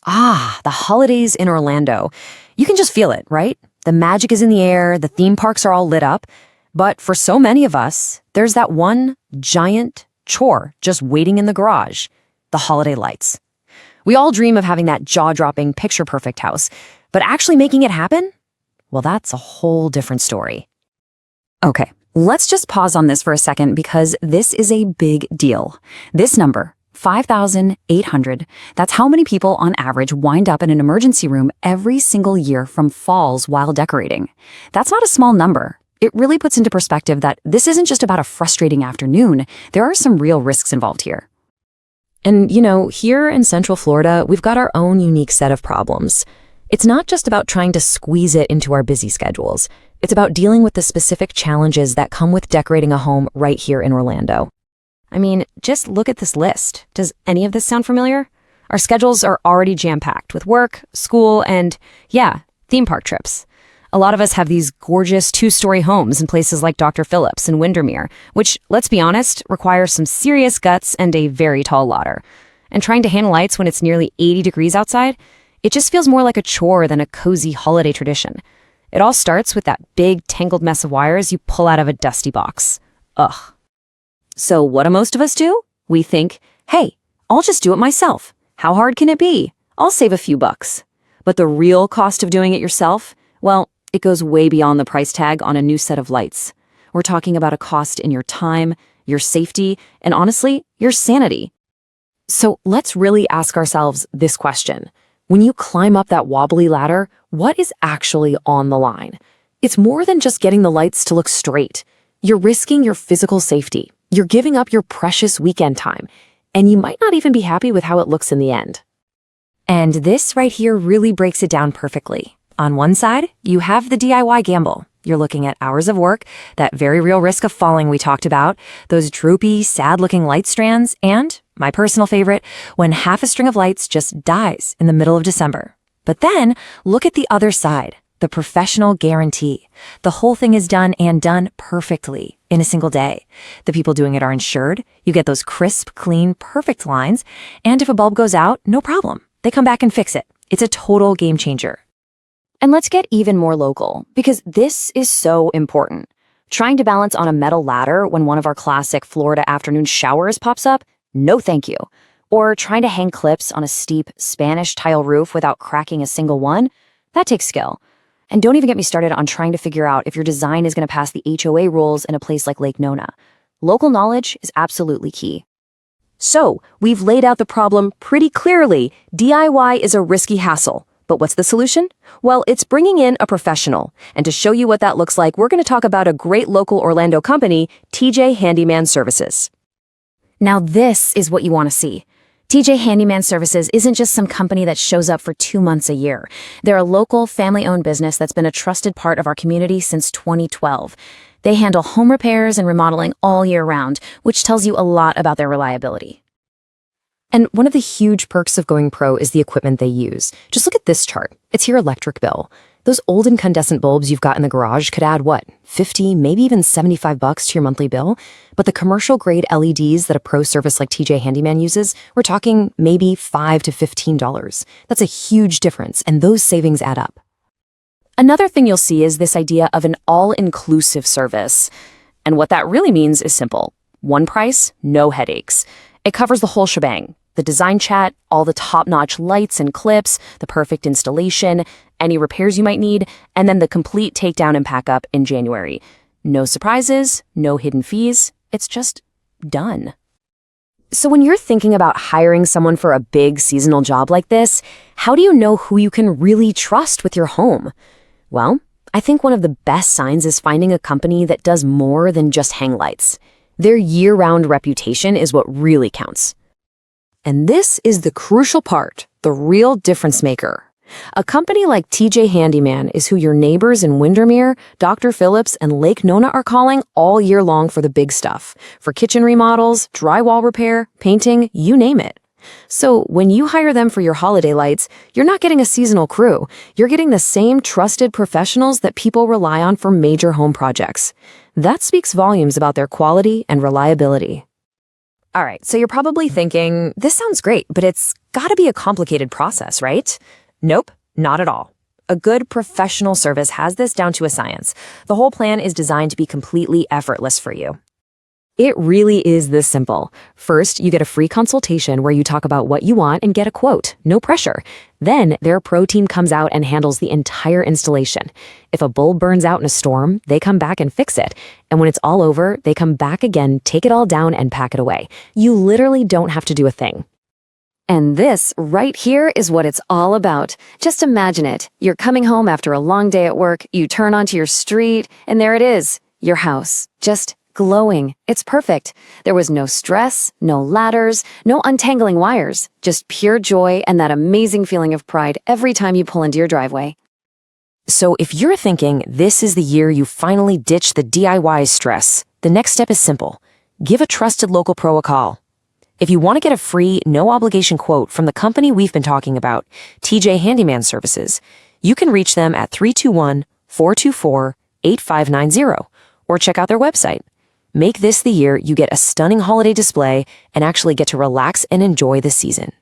The holidays in Orlando. You can just feel it, right? The magic is in the air, the theme parks are all lit up. But for so many of us, there's that one giant chore just waiting in the garage, the holiday lights. We all dream of having that jaw-dropping, picture-perfect house, but actually making it happen? Well, that's a whole different story. Okay, let's just pause on this for a second because this is a big deal. This number, 5,800, that's how many people on average wind up in an emergency room every single year from falls while decorating. That's not a small number. It really puts into perspective that this isn't just about a frustrating afternoon. There are some real risks involved here. And, here in Central Florida, we've got our own unique set of problems. It's not just about trying to squeeze it into our busy schedules. It's about dealing with the specific challenges that come with decorating a home right here in Orlando. I mean, just look at this list. Does any of this sound familiar? Our schedules are already jam-packed with work, school, and, theme park trips. A lot of us have these gorgeous two-story homes in places like Dr. Phillips and Windermere, which, let's be honest, require some serious guts and a very tall ladder. And trying to hang lights when it's nearly 80 degrees outside, it just feels more like a chore than a cozy holiday tradition. It all starts with that big, tangled mess of wires you pull out of a dusty box. Ugh. So what do most of us do? We think, hey, I'll just do it myself. How hard can it be? I'll save a few bucks. But the real cost of doing it yourself, well, it goes way beyond the price tag on a new set of lights. We're talking about a cost in your time, your safety, and honestly, your sanity. So let's really ask ourselves this question. When you climb up that wobbly ladder, what is actually on the line? It's more than just getting the lights to look straight. You're risking your physical safety. You're giving up your precious weekend time, and you might not even be happy with how it looks in the end. And this right here really breaks it down perfectly. On one side, you have the DIY gamble. You're looking at hours of work, that very real risk of falling we talked about, those droopy, sad-looking light strands, and, my personal favorite, when half a string of lights just dies in the middle of December. But then, look at the other side, the professional guarantee. The whole thing is done and done perfectly in a single day. The people doing it are insured, you get those crisp, clean, perfect lines, and if a bulb goes out, no problem. They come back and fix it. It's a total game changer. And let's get even more local, because this is so important. Trying to balance on a metal ladder when one of our classic Florida afternoon showers pops up? No thank you. Or trying to hang clips on a steep Spanish tile roof without cracking a single one? That takes skill. And don't even get me started on trying to figure out if your design is going to pass the HOA rules in a place like Lake Nona. Local knowledge is absolutely key. So, we've laid out the problem pretty clearly. DIY is a risky hassle. But what's the solution? Well, it's bringing in a professional. And to show you what that looks like, we're going to talk about a great local Orlando company, TJ Handyman Services. Now this is what you want to see. TJ Handyman Services isn't just some company that shows up for 2 months a year. They're a local, family-owned business that's been a trusted part of our community since 2012. They handle home repairs and remodeling all year round, which tells you a lot about their reliability. And one of the huge perks of going pro is the equipment they use. Just look at this chart. It's your electric bill. Those old incandescent bulbs you've got in the garage could add, what, 50, maybe even 75 bucks to your monthly bill? But the commercial-grade LEDs that a pro service like TJ Handyman uses, we're talking maybe $5 to $15. That's a huge difference, and those savings add up. Another thing you'll see is this idea of an all-inclusive service. And what that really means is simple. One price, no headaches. It covers the whole shebang. The design chat, all the top-notch lights and clips, the perfect installation, any repairs you might need, and then the complete takedown and pack up in January. No surprises, no hidden fees. It's just done. So when you're thinking about hiring someone for a big seasonal job like this, how do you know who you can really trust with your home? Well, I think one of the best signs is finding a company that does more than just hang lights. Their year-round reputation is what really counts. And this is the crucial part, the real difference maker. A company like TJ Handyman is who your neighbors in Windermere, Dr. Phillips, and Lake Nona are calling all year long for the big stuff. For kitchen remodels, drywall repair, painting, you name it. So when you hire them for your holiday lights, you're not getting a seasonal crew. You're getting the same trusted professionals that people rely on for major home projects. That speaks volumes about their quality and reliability. All right, so you're probably thinking, this sounds great, but it's gotta be a complicated process, right? Nope, not at all. A good professional service has this down to a science. The whole plan is designed to be completely effortless for you. It really is this simple. First, you get a free consultation where you talk about what you want and get a quote. No pressure. Then, their pro team comes out and handles the entire installation. If a bulb burns out in a storm, they come back and fix it. And when it's all over, they come back again, take it all down, and pack it away. You literally don't have to do a thing. And this right here is what it's all about. Just imagine it. You're coming home after a long day at work, you turn onto your street, and there it is, your house. Just glowing. It's perfect. There was no stress, no ladders, no untangling wires, just pure joy and that amazing feeling of pride every time you pull into your driveway. So if you're thinking this is the year you finally ditch the DIY stress, the next step is simple. Give a trusted local pro a call. If you want to get a free, no-obligation quote from the company we've been talking about, TJ Handyman Services, you can reach them at 321-424-8590 or check out their website. Make this the year you get a stunning holiday display and actually get to relax and enjoy the season.